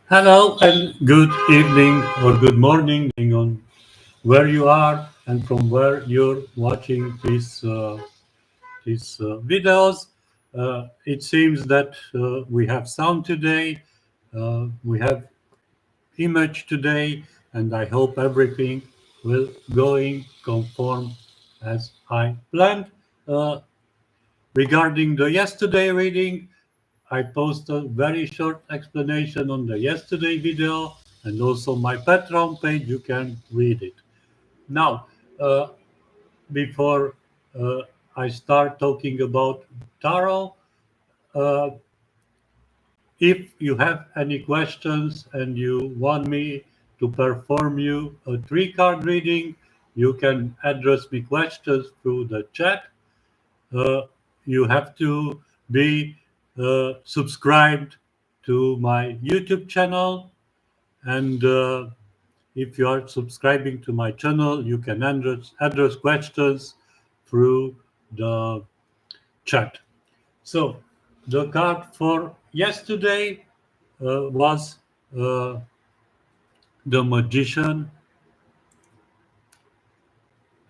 Hello and good evening or good morning, depending on where you are and from where you're watching these videos. It seems that we have sound today, we have image today, and I hope everything will going conform as I planned. Uh, Regarding the yesterday reading, I post a very short explanation on the yesterday video and also my Patreon page. You can read it. Now, uh, before uh, I start talking about tarot, uh, if you have any questions and you want me to perform you a three-card reading, you can address me questions through the chat. uh, you have to be subscribed to my YouTube channel. And if you are subscribing to my channel, you can address questions through the chat. So the card for yesterday was uh, the Magician.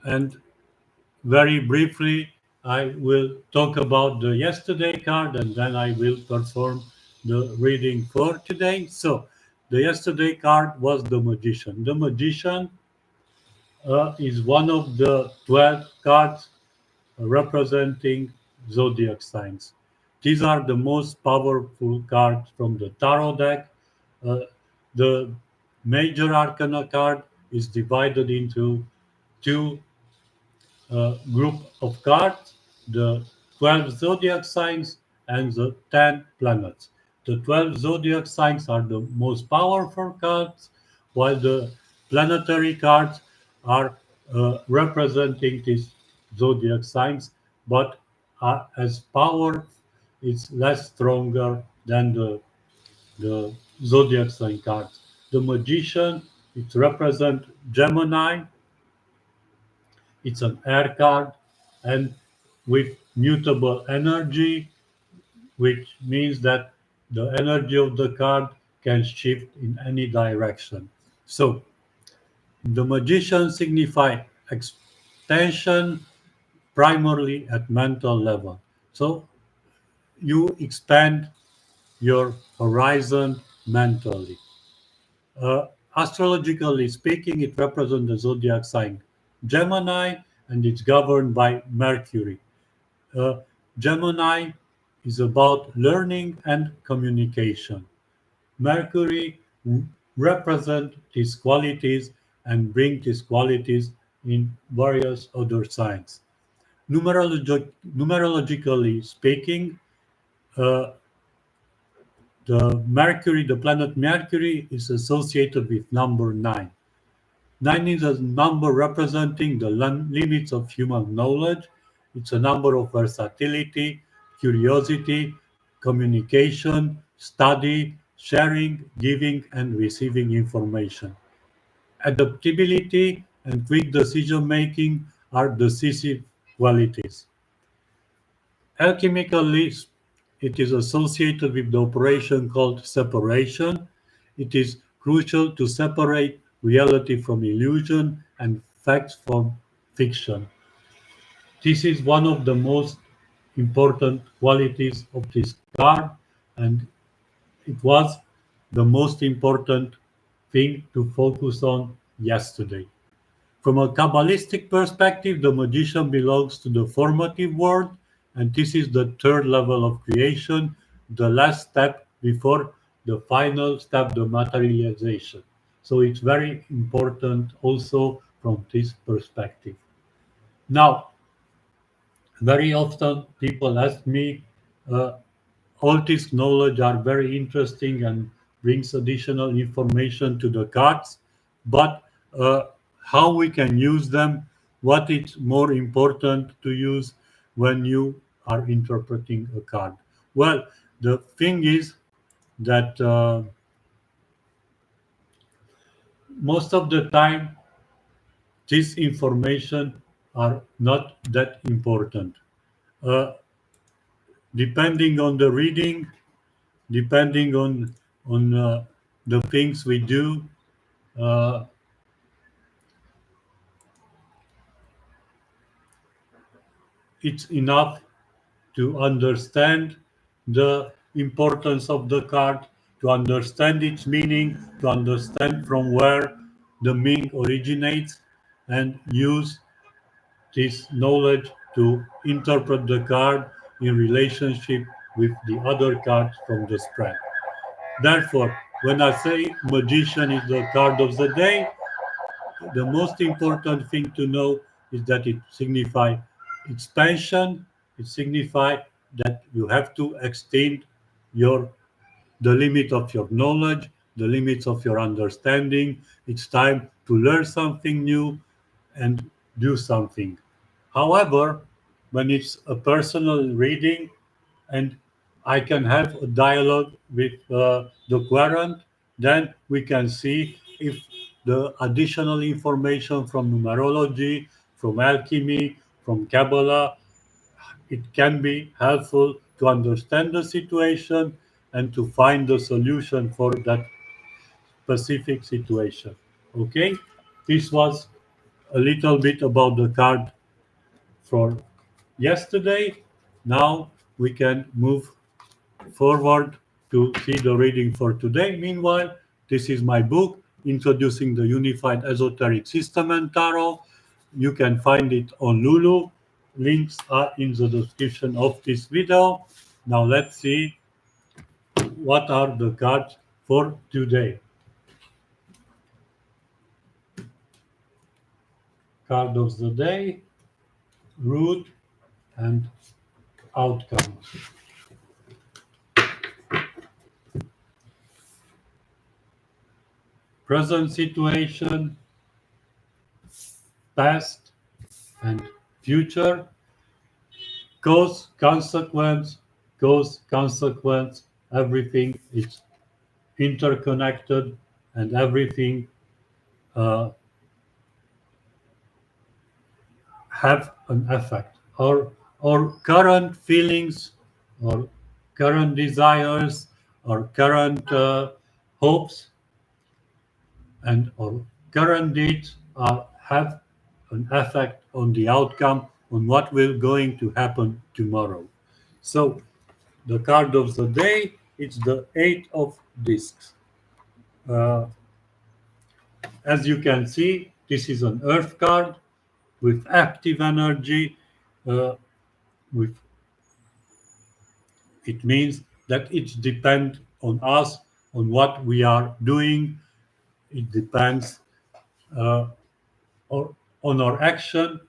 And very briefly, I will talk about the yesterday card and then I will perform the reading for today. So, the yesterday card was the Magician. The Magician is one of the 12 cards representing zodiac signs. These are the most powerful cards from the tarot deck. Uh, the major arcana card is divided into two group of cards, the 12 zodiac signs and the 10 planets. The 12 zodiac signs are the most powerful cards, while the planetary cards are representing these zodiac signs, but as power is less stronger than the zodiac sign cards. The magician, it represents Gemini. It's an air card and with mutable energy, which means that the energy of the card can shift in any direction. So the magician signify expansion primarily at mental level. So you expand your horizon mentally. Uh, Astrologically speaking, it represents the zodiac sign Gemini and it's governed by Mercury. Uh, Gemini is about learning and communication. Mercury represents these qualities and bring these qualities in various other signs. Numerologically speaking, uh, the planet Mercury is associated with number 9. 9 is a number representing the limits of human knowledge. It's a number of versatility, curiosity, communication, study, sharing, giving, and receiving information. Adaptability and quick decision making are decisive qualities. Alchemically, it is associated with the operation called separation. It is crucial to separate reality from illusion and facts from fiction. This is one of the most important qualities of this card, and it was the most important thing to focus on yesterday. From a Kabbalistic perspective, the magician belongs to the formative world, and this is the third level of creation, the last step before the final step, the materialization. So it's very important also from this perspective. Now, very often people ask me, uh, all this knowledge are very interesting and brings additional information to the cards, but how we can use them, what is more important to use when you are interpreting a card. Well, the thing is that most of the time this information are not that important. Uh, Depending on the reading, depending on the things we do, uh, it's enough to understand the importance of the card, to understand its meaning, to understand from where the meaning originates, and use this knowledge to interpret the card in relationship with the other cards from the spread. Therefore, when I say magician is the card of the day, the most important thing to know is that it signifies expansion. It signifies that you have to extend your the limit of your knowledge, the limits of your understanding. It's time to learn something new and do something. However, when it's a personal reading and I can have a dialogue with the querent, then we can see if the additional information from numerology, from alchemy, from Kabbalah, it can be helpful to understand the situation and to find the solution for that specific situation. Okay, this was a little bit about the card for yesterday. Now we can move forward to see the reading for today. Meanwhile, this is my book, Introducing the Unified Esoteric System and Tarot. You can find it on Lulu. Links are in the description of this video. Now let's see what are the cards for today. Card of the day, root and outcome. Present situation, past and future. Cause, consequence, cause, consequence, everything is interconnected and everything uh, have an effect. Our current feelings, or current desires, or current hopes, and our current deeds have an effect on the outcome, on what will going to happen tomorrow. So the card of the day, it's the Eight of Discs. Uh, as you can see, this is an Earth card with active energy. Uh, with It means that it depends on us, on what we are doing. It depends uh, or, on our action,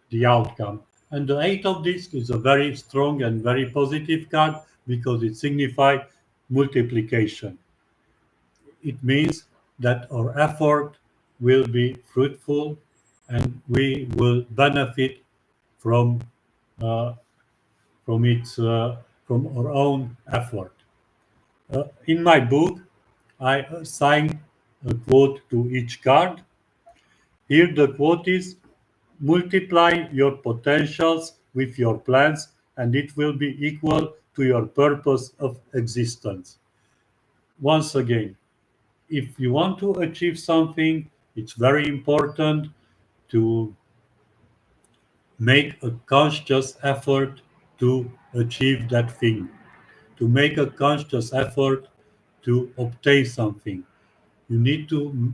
the outcome. And the Eight of Discs is a very strong and very positive card because it signifies multiplication. It means that our effort will be fruitful and we will benefit from uh, from its from our own effort. In my book, I assign a quote to each card. Here the quote is: multiply your potentials with your plans and it will be equal to your purpose of existence. Once again, if you want to achieve something, it's very important to make a conscious effort to achieve that thing, to make a conscious effort to obtain something. You need to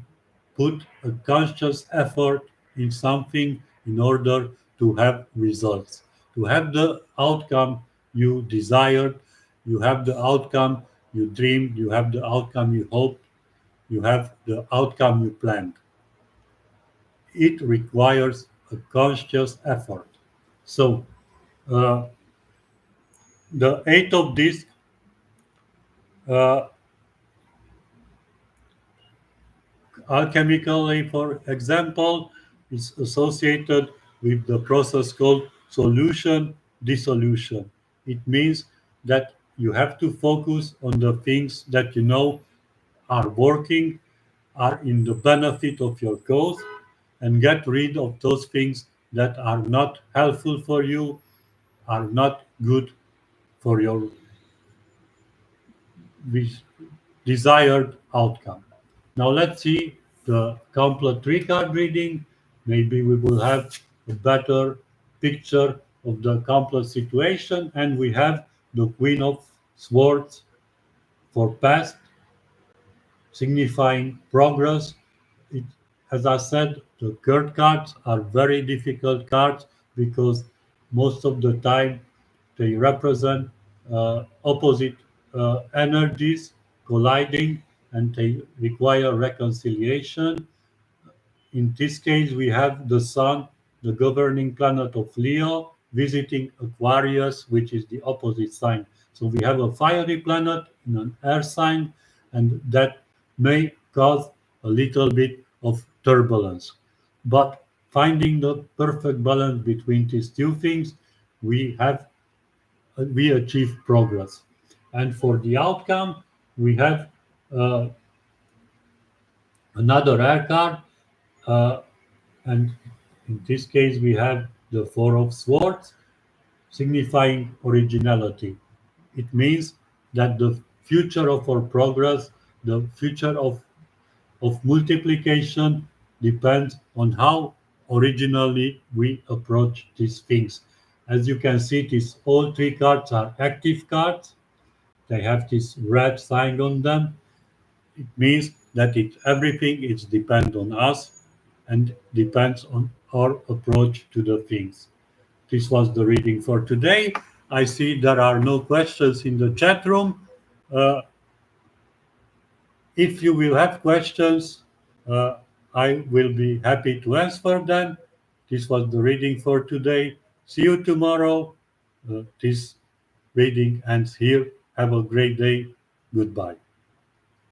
put a conscious effort in something in order to have results, to have the outcome you desired, you have the outcome you dreamed, you have the outcome you hoped, you have the outcome you planned. It requires a conscious effort. So, uh, the eight of discs uh, alchemically, for example, is associated with the process called solution dissolution. It means that you have to focus on the things that you know are working, are in the benefit of your cause, and get rid of those things that are not helpful for you, are not good for your desired outcome. Now let's see the complete three-card reading. Maybe we will have a better picture of the complex situation. And we have the Queen of Swords for past, signifying progress. It, as I said, the card cards are very difficult cards because most of the time they represent opposite energies colliding and they require reconciliation. In this case, we have the Sun, the governing planet of Leo, visiting Aquarius, which is the opposite sign. So we have a fiery planet in an air sign, and that may cause a little bit of turbulence. But finding the perfect balance between these two things, we achieve progress. And for the outcome, we have uh, another air card. Uh, and in this case we have the Four of Swords, signifying originality. It means that the future of our progress, the future of multiplication depends on how originally we approach these things. As you can see, these all three cards are active cards. They have this red sign on them. It means that everything is depend on us and depends on our approach to the things. This was the reading for today. I see there are no questions in the chat room. Uh, if you will have questions, uh, I will be happy to answer them. This was the reading for today. See you tomorrow. This reading ends here. Have a great day. Goodbye.